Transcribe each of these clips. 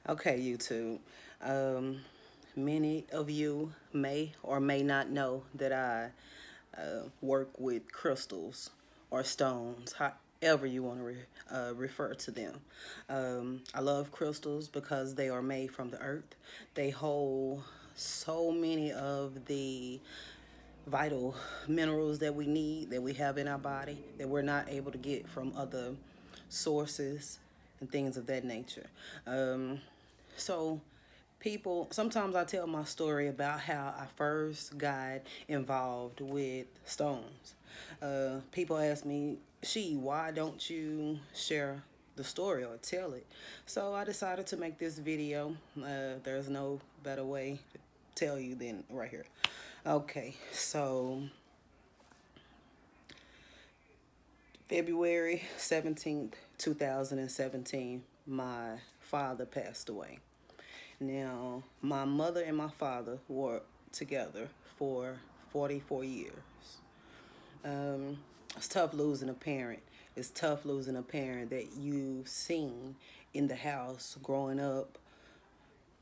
Okay, YouTube. Um, Many of you may or may not know that I work with crystals or stones, however you want to refer to them. I love crystals because they are made from the earth. They hold so many of the vital minerals that we need, that we have in our body, that we're not able to get from other sources and things of that nature. Um, so, people, sometimes I tell my story about how I first got involved with stones. People ask me, why don't you share the story or tell it? So I decided to make this video. There's no better way to tell you than right here. Okay, so February 17th, 2017, my father passed away. Now, my mother and my father were together for 44 years. Um, it's tough losing a parent. It's tough losing a parent that you've seen in the house growing up.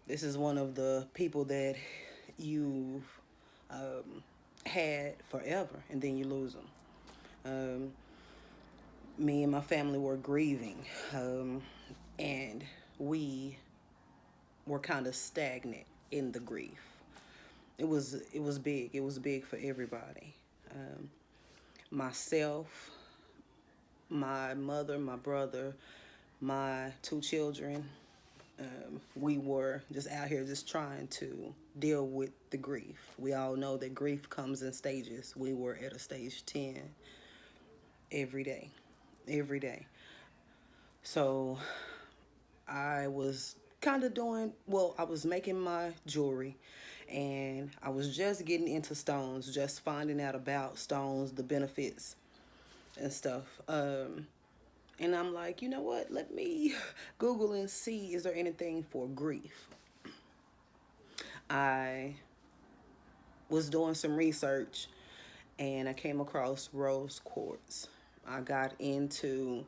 This is one of the people that you've had forever, and then you lose them. Um, Me and my family were grieving, and we were kind of stagnant in the grief. It was big. It was big for everybody. Um, Myself, my mother, my brother, my two children. We were just out here just trying to deal with the grief. We all know that grief comes in stages. We were at a stage 10 every day, every day. So I was kind of doing, well, I was making my jewelry and I was just getting into stones, just finding out about stones, the benefits and stuff. And I'm like, you know what? Let me Google and see, is there anything for grief? I was doing some research and I came across rose quartz. I got into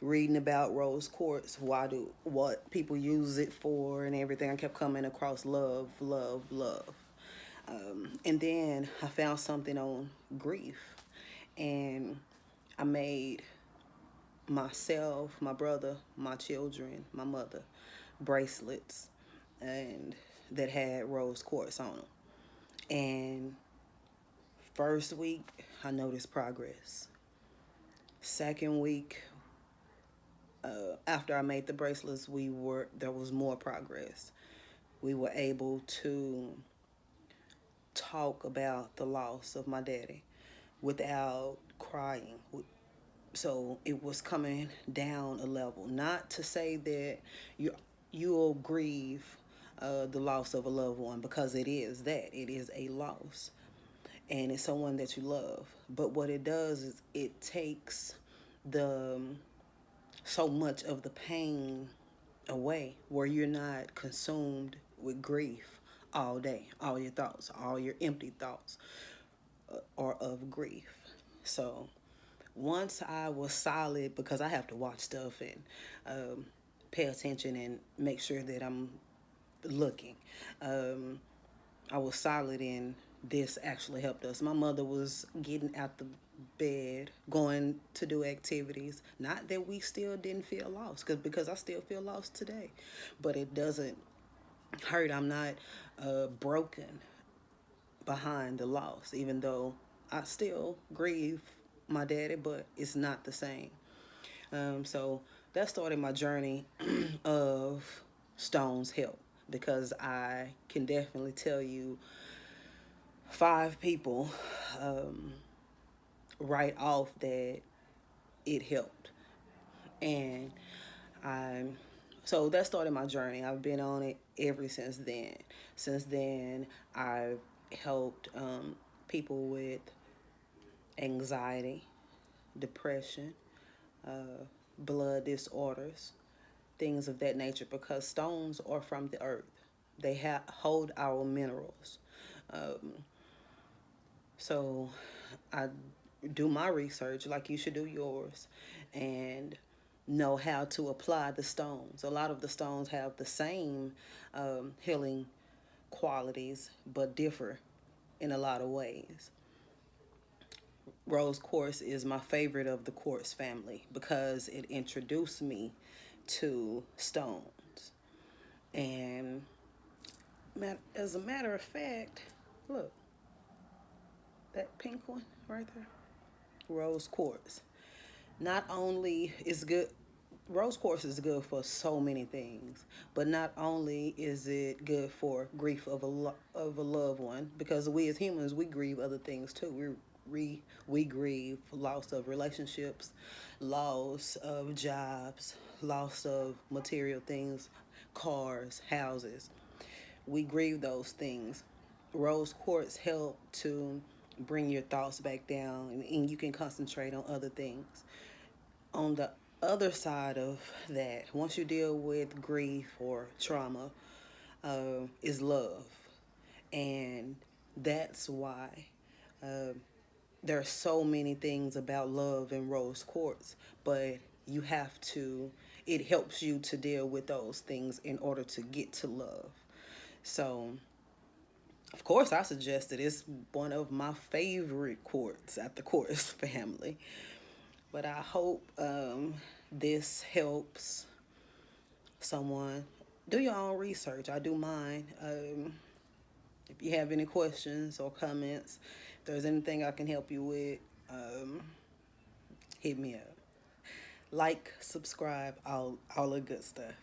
reading about rose quartz, what people use it for and everything. I kept coming across love, love, love. And then I found something on grief, and I made myself, my brother, my children, my mother bracelets, and that had rose quartz on them. And first week, I noticed progress. Second week, after I made the bracelets, there was more progress. We were able to talk about the loss of my daddy without crying. So it was coming down a level. Not to say that you'll grieve the loss of a loved one, because it is that. It is a loss. And it's someone that you love. But what it does is it takes the so much of the pain away, where you're not consumed with grief all day. All your thoughts, all your empty thoughts are of grief. So once I was solid, because I have to watch stuff and pay attention and make sure that I'm looking. Um, I was solid in this actually helped us. My mother was getting out the bed, going to do activities. Not that we still didn't feel lost, because I still feel lost today. But it doesn't hurt. I'm not broken behind the loss, even though I still grieve my daddy, but it's not the same. So that started my journey of Stones help, because I can definitely tell you 5 people right off that it helped. And I so that started my journey. I've been on it ever since then. Since then, I've helped people with anxiety, depression, blood disorders, things of that nature, because stones are from the earth. They hold our minerals. Um, so I do my research like you should do yours, and know how to apply the stones. A lot of the stones have the same healing qualities, but differ in a lot of ways. Rose quartz is my favorite of the quartz family because it introduced me to stones. And as a matter of fact, look, that pink one right there, rose quartz. Not only is good, rose quartz is good for so many things, but not only is it good for grief of of a loved one, because we as humans we grieve other things too. We grieve loss of relationships, loss of jobs, loss of material things, cars, houses. We grieve those things. Rose quartz help to bring your thoughts back down, and you can concentrate on other things. On the other side of that, once you deal with grief or trauma, is love. And that's why uh, there are so many things about love in rose quartz, but you have to, it helps you to deal with those things in order to get to love. So, of course, I suggest it. It's one of my favorite quartz at the quartz family. But I hope this helps someone. Do your own research. I do mine. If you have any questions or comments, if there's anything I can help you with, hit me up. Like, subscribe, all the good stuff.